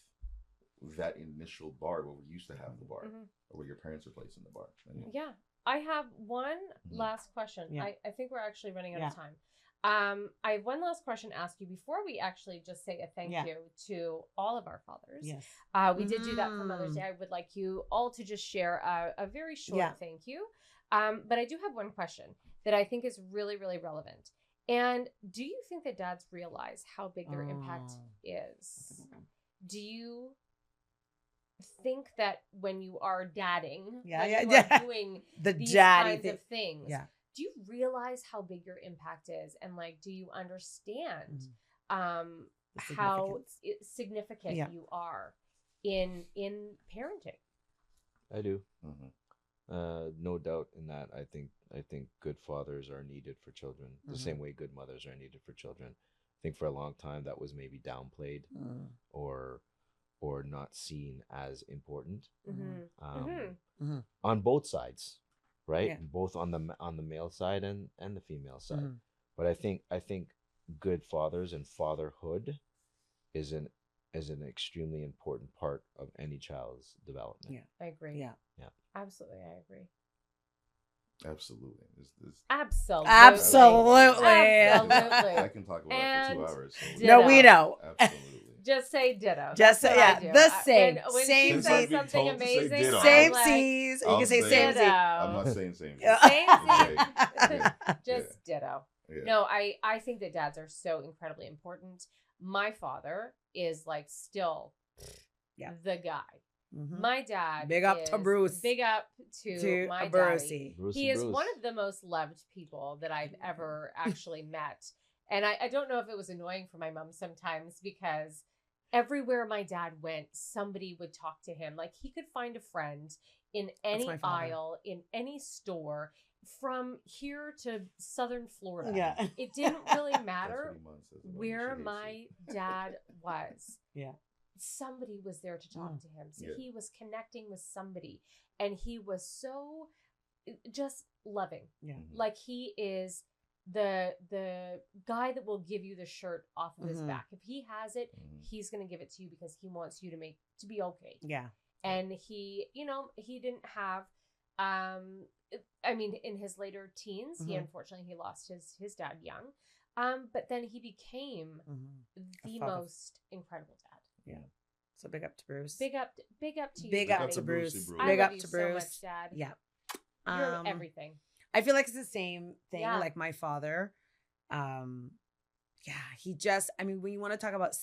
that initial bar where we used to have the bar, or where your parents were placing the bar. And Yeah. I have one last question. Yeah. I think we're actually running out of time. I have one last question to ask you before we actually just say a thank you to all of our fathers. Yes. We did do that for Mother's Day. I would like you all to just share a very short thank you. But I do have one question that I think is really, really relevant. And do you think that dads realize how big their impact is? Do you think that when you are dadding, you are doing these kinds of things, do you realize how big your impact is? And like, do you understand how significant you are in parenting? I do. No doubt in that. I think good fathers are needed for children the same way good mothers are needed for children. I think for a long time that was maybe downplayed or not seen as important on both sides, right? Both on the male side and the female side. But I think good fathers and fatherhood is an extremely important part of any child's development. I agree. Yeah. Absolutely, I agree. Absolutely. Absolutely. I can talk about it for 2 hours. So No, we know. Absolutely. Just say ditto. Just say, That's what I do. the same. When Same she says thing. something Told to say amazing, ditto. Same I'm like, C's. You I'll can say say same ditto. Z. I'm not saying same. Just ditto. Yeah. No, I think that dads are so incredibly important. My father is like still the guy. My dad Big up to Bruce. Big up to my daddy. Brucey He is Bruce. one of the most loved people that I've ever actually met. And I don't know if it was annoying for my mom sometimes because everywhere my dad went, somebody would talk to him. Like he could find a friend in any aisle, in any store, from here to southern Florida. Yeah. It didn't really matter where my dad was. Yeah. Somebody was there to talk to him. So he was connecting with somebody. And he was so just loving. Yeah. Like he is the guy that will give you the shirt off of his back. If he has it, he's going to give it to you because he wants you to be okay. Yeah. And he, he didn't have, in his later teens, he unfortunately lost his dad young. But then he became the most incredible dad. Yeah. So big up to Bruce. Big up to you. Big up to Bruce. I Big love up you to so Bruce. much, Dad. Yeah. You're everything. I feel like it's the same thing. Yeah. Like my father. He just, when you want to talk about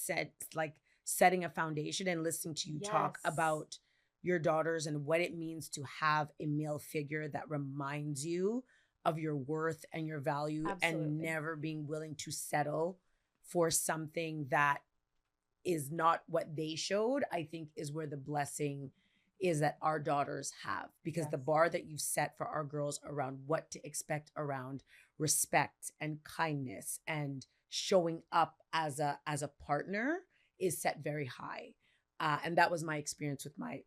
setting a foundation and listening to you talk about your daughters and what it means to have a male figure that reminds you of your worth and your value and never being willing to settle for something that is not what they showed, I think is where the blessing is that our daughters have, because the bar that you've set for our girls around what to expect around respect and kindness and showing up as a partner is set very high. And that was my experience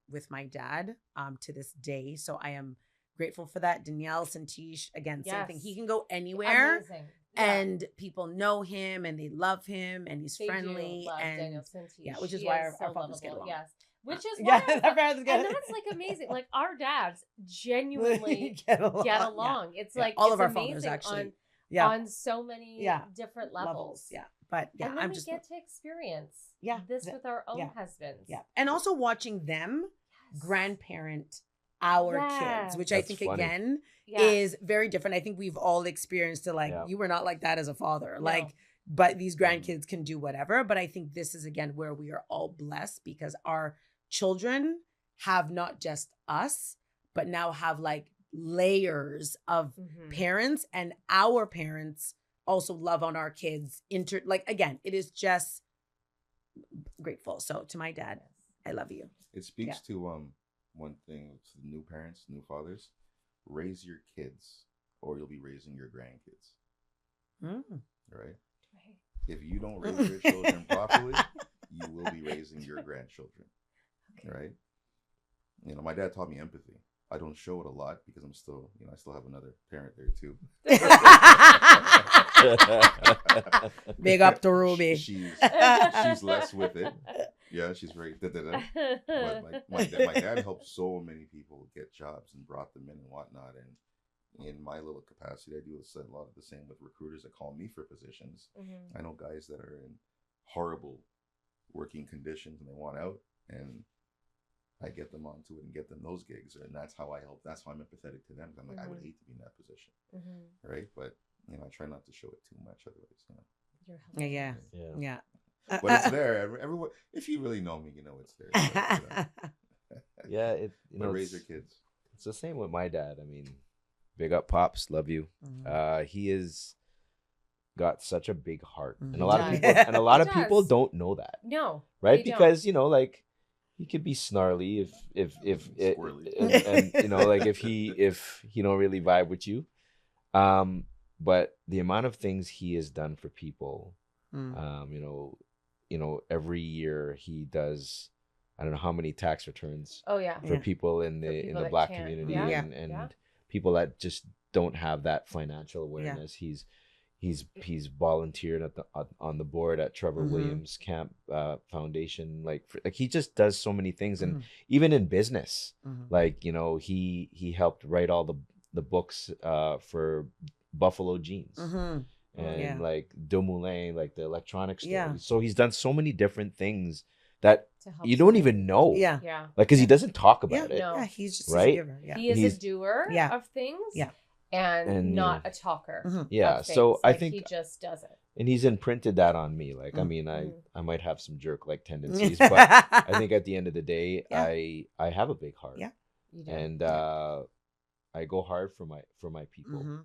with my dad to this day. So I am grateful for that. Danielle, Santish, again, same thing. He can go anywhere. Amazing. And people know him and they love him and he's friendly. And which is why our fathers get along. Yes. Which is why and that's like amazing. Like our dads genuinely get along. It's like all it's of our amazing fathers actually. on so many different levels. Yeah. But yeah, and then I'm we just get to experience this with our own husbands. Yeah. And also watching them grandparent our kids, which I That's think funny. again is very different. I think we've all experienced it. Like you were not like that as a father. No. Like, but these grandkids can do whatever. But I think this is again where we are all blessed because our children have not just us, but now have like layers of parents, and our parents also love on our kids. Like again, it is just grateful. So to my dad, I love you. It speaks to one thing to the new parents, new fathers: raise your kids, or you'll be raising your grandkids. Right? If you don't raise your children properly, you will be raising your grandchildren. Right? You know, my dad taught me empathy. I don't show it a lot because I'm still, you know, I still have another parent there too. Big up to Ruby. She's less with it. Yeah, she's very da-da-da. But like my dad helped so many people get jobs and brought them in and whatnot. And in my little capacity, I do a lot of the same with recruiters that call me for positions. I know guys that are in horrible working conditions and they want out, and I get them onto it and get them those gigs, and that's how I help. That's how I'm empathetic to them. I'm like, I would hate to be in that position, right? But you know, I try not to show it too much, otherwise, you know. Yeah. But it's there. Everyone, if you really know me, you know it's there. So, you know. But raise your kids. It's the same with my dad. I mean, big up, Pops, love you. He is got such a big heart, and a lot of people, of people don't know that. No, right? Because you know, like. He could be snarly if and you know, like if he don't really vibe with you. But the amount of things he has done for people, you know, every year he does, I don't know how many tax returns for people in the Black community and people that just don't have that financial awareness. He's volunteered on the board at Trevor Williams Camp Foundation. Like he just does so many things, and even in business, like you know, he helped write all the books for Buffalo Jeans and like De Moulin, like the electronics store. So he's done so many different things that you don't even know. Like because he doesn't talk about it. No. He's just right. A giver. He's a doer of things. And not a talker. So I like think he just does it. And he's imprinted that on me. Like, I mean, I might have some jerk-like tendencies, but I think at the end of the day, I have a big heart. Yeah. And I go hard for my people.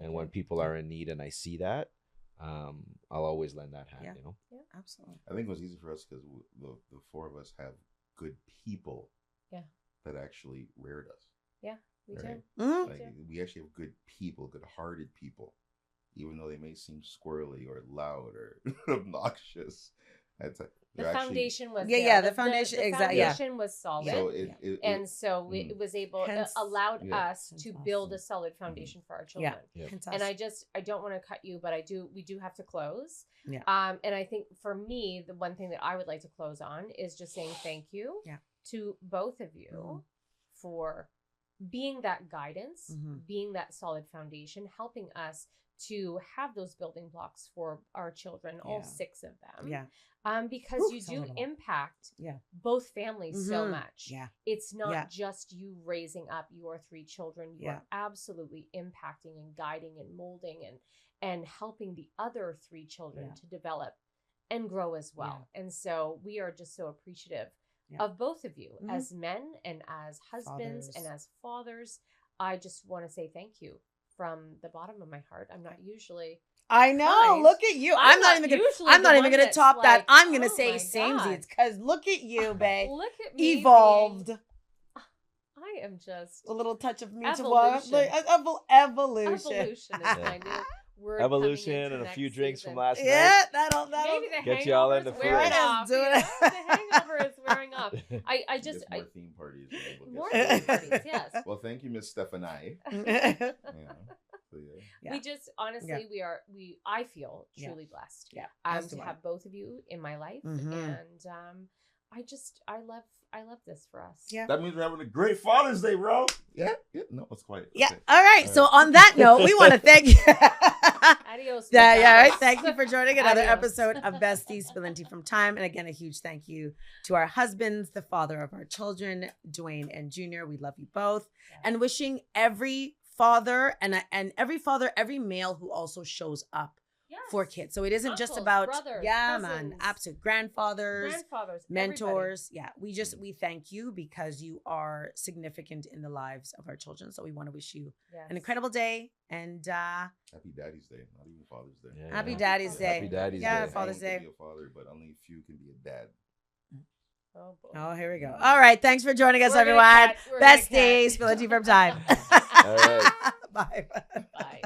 And when people are in need and I see that, I'll always lend that hand, you know? Yeah, absolutely. I think it was easy for us because the four of us have good people that actually reared us. Yeah. We right? do. Like, we actually have good people, good-hearted people, even though they may seem squirrely or loud or obnoxious. The foundation was the foundation exactly. The foundation was solid, so it was able allowed us to build a solid foundation for our children. And I don't want to cut you, but we do have to close. And I think for me, the one thing that I would like to close on is just saying thank you to both of you for being that guidance, being that solid foundation, helping us to have those building blocks for our children, all 6 of them. Because you do impact both families so much. It's not just you raising up your 3 children. You are absolutely impacting and guiding and molding and helping the other 3 children to develop and grow as well. And so we are just so appreciative of both of you as men and as husbands and as fathers. I just want to say thank you from the bottom of my heart. I'm not usually I know. Kind. Look at you. I'm not even gonna top like, that. I'm gonna say samesies because look at you, babe. Look at me. Evolved. I am just a little touch of me evolution. Evolution. Evolution is my new word. Evolution and a few drinks from last night. Yeah, that'll maybe the get y'all in the wearing off. Do it. The hangover is wearing off. I just more theme parties. More theme parties. Yes. Well, thank you, Miss Stephanie. We just honestly I feel truly blessed to have both of you in my life, and I love this for us. That means we're having a great Father's Day, bro. No, it's quiet. Yeah. Okay. All right. So on that note, we want to thank you. Adios. Yeah, right. muchachos. Thank you for joining another Adios. episode of Bes-TEAS Spillin Tea from Time. And again, a huge thank you to our husbands, the father of our children, Dwayne and Junior. We love you both. Yeah. And wishing every father and every father, every male who also shows up Yes. for kids. So it isn't just Uncles, about brothers, man, cousins, absolute grandfathers, grandfathers, mentors. Yeah, we thank you because you are significant in the lives of our children. So we want to wish you everybody. an incredible day and Happy Daddy's Day, not even Father's Day. Yeah, Happy yeah. Daddy's Day. Happy Daddy's Yeah, Day. Father's Anyone Day. can be a father, but only a few can be a dad. Oh, boy. Oh, here we go. All right, thanks for joining us, We're gonna everyone. cut. We're gonna Best days, Spillin Tea from Time. All right. Bye. Bye.